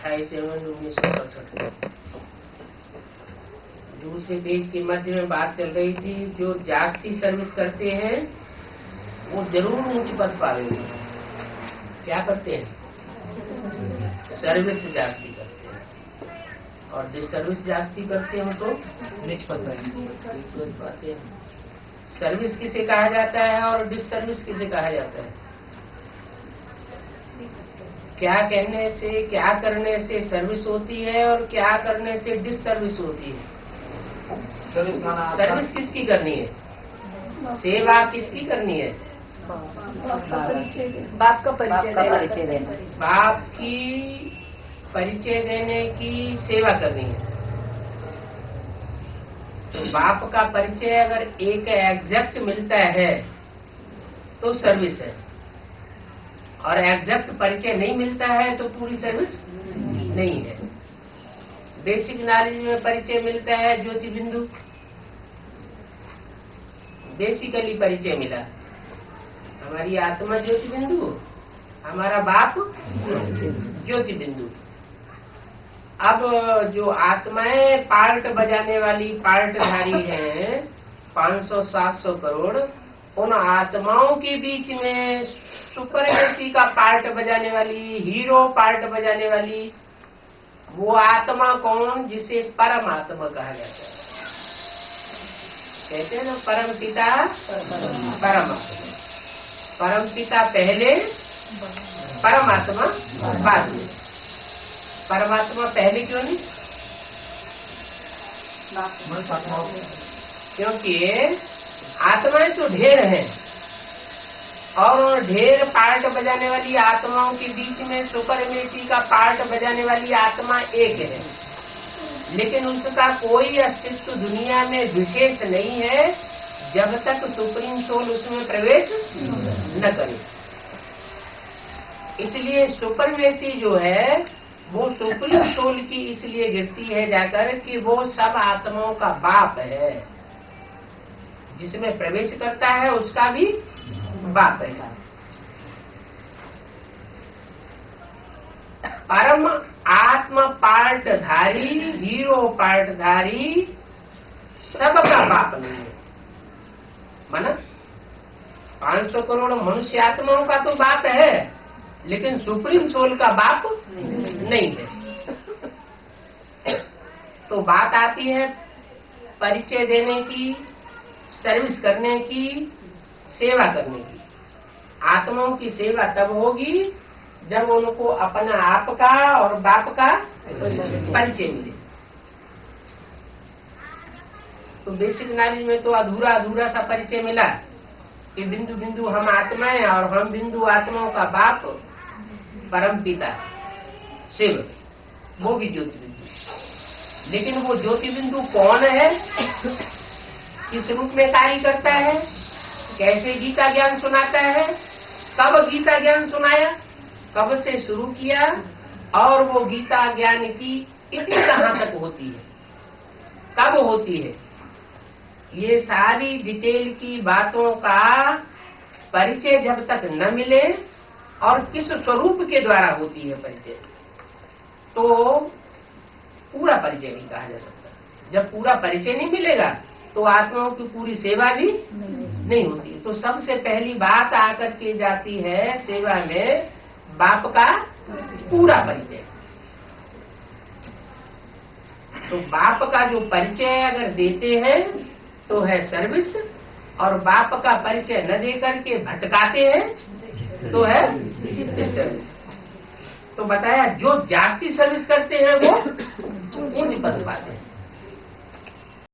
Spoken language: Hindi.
28/7/1967। दूसरे पेज के मध्य में बात चल रही थी, जो जास्ती सर्विस करते हैं वो जरूर ऊंच पद पाएंगे। क्या करते हैं? सर्विस जास्ती करते हैं, और डिसर्विस जास्ती करते हो तो नीच पद पाते हैं। सर्विस किसे कहा जाता है और डिसर्विस किसे कहा जाता है? क्या कहने से, क्या करने से सर्विस होती है और क्या करने से डिसर्विस होती है? सर्विस किसकी करनी है? सेवा किसकी करनी है? बाप का परिचय देना। बाप की परिचय देने की सेवा करनी है। तो बाप का परिचय अगर एक एग्जैक्ट मिलता है तो सर्विस है, और एग्जैक्ट परिचय नहीं मिलता है तो पूरी सर्विस नहीं है। बेसिक नॉलेज में परिचय मिलता है ज्योति बिंदु, बेसिकली परिचय मिला, हमारी आत्मा ज्योति बिंदु, हमारा बाप ज्योति बिंदु। अब जो आत्माएं पार्ट बजाने वाली पार्टधारी हैं 500-700 करोड़, उन आत्माओं के बीच में सुपरमेसी का पार्ट बजाने वाली, हीरो पार्ट बजाने वाली वो आत्मा कौन? जिसे परमात्मा कहा जाता है। कहते हैं ना परम पिता परमात्मा। परम पिता पहले, परमात्मा बाद में। परमात्मा पहले क्यों नहीं? क्योंकि आत्माएं तो ढेर हैं, और ढेर पार्ट बजाने वाली आत्माओं के बीच में सुपरमेसी का पार्ट बजाने वाली आत्मा एक है, लेकिन उसका कोई अस्तित्व दुनिया में विशेष नहीं है जब तक सुप्रीम सोल उसमें प्रवेश न करे। इसलिए सुपरमेसी जो है वो सुप्रीम सोल की इसलिए गिरती है जाकर कि वो सब आत्माओं का बाप है, जिसमें प्रवेश करता है उसका भी बाप है। परम आत्मा पार्टधारी, हीरो पार्टधारी सबका बाप नहीं है। माना 500 करोड़ मनुष्य आत्माओं का तो बाप है, लेकिन सुप्रीम सोल का बाप नहीं है। तो बात आती है परिचय देने की, सर्विस करने की, सेवा करने की। आत्माओं की सेवा तब होगी जब उनको अपना आप का और बाप का परिचय मिले। तो बेसिक नॉलेज में तो अधूरा अधूरा सा परिचय मिला कि बिंदु बिंदु हम आत्माएं और हम बिंदु आत्माओं का बाप परम पिता शिव, वो भी ज्योति बिंदु। लेकिन वो ज्योति बिंदु कौन है, किस रूप में कार्य करता है, कैसे गीता ज्ञान सुनाता है, कब गीता ज्ञान सुनाया, कब से शुरू किया, और वो गीता ज्ञान की इतनी कहाँ तक होती है, कब होती है, ये सारी डिटेल की बातों का परिचय जब तक न मिले, और किस स्वरूप के द्वारा होती है परिचय, तो पूरा परिचय नहीं कहा जा सकता। जब पूरा परिचय नहीं मिलेगा तो आत्माओं की पूरी सेवा भी नहीं होती। तो सबसे पहली बात आकर के जाती है सेवा में बाप का पूरा परिचय। तो बाप का जो परिचय अगर देते हैं तो है सर्विस, और बाप का परिचय न देकर के भटकाते हैं तो है डिसर्विस। तो बताया जो जास्ती सर्विस करते हैं वो ऊंच पद पाते हैं।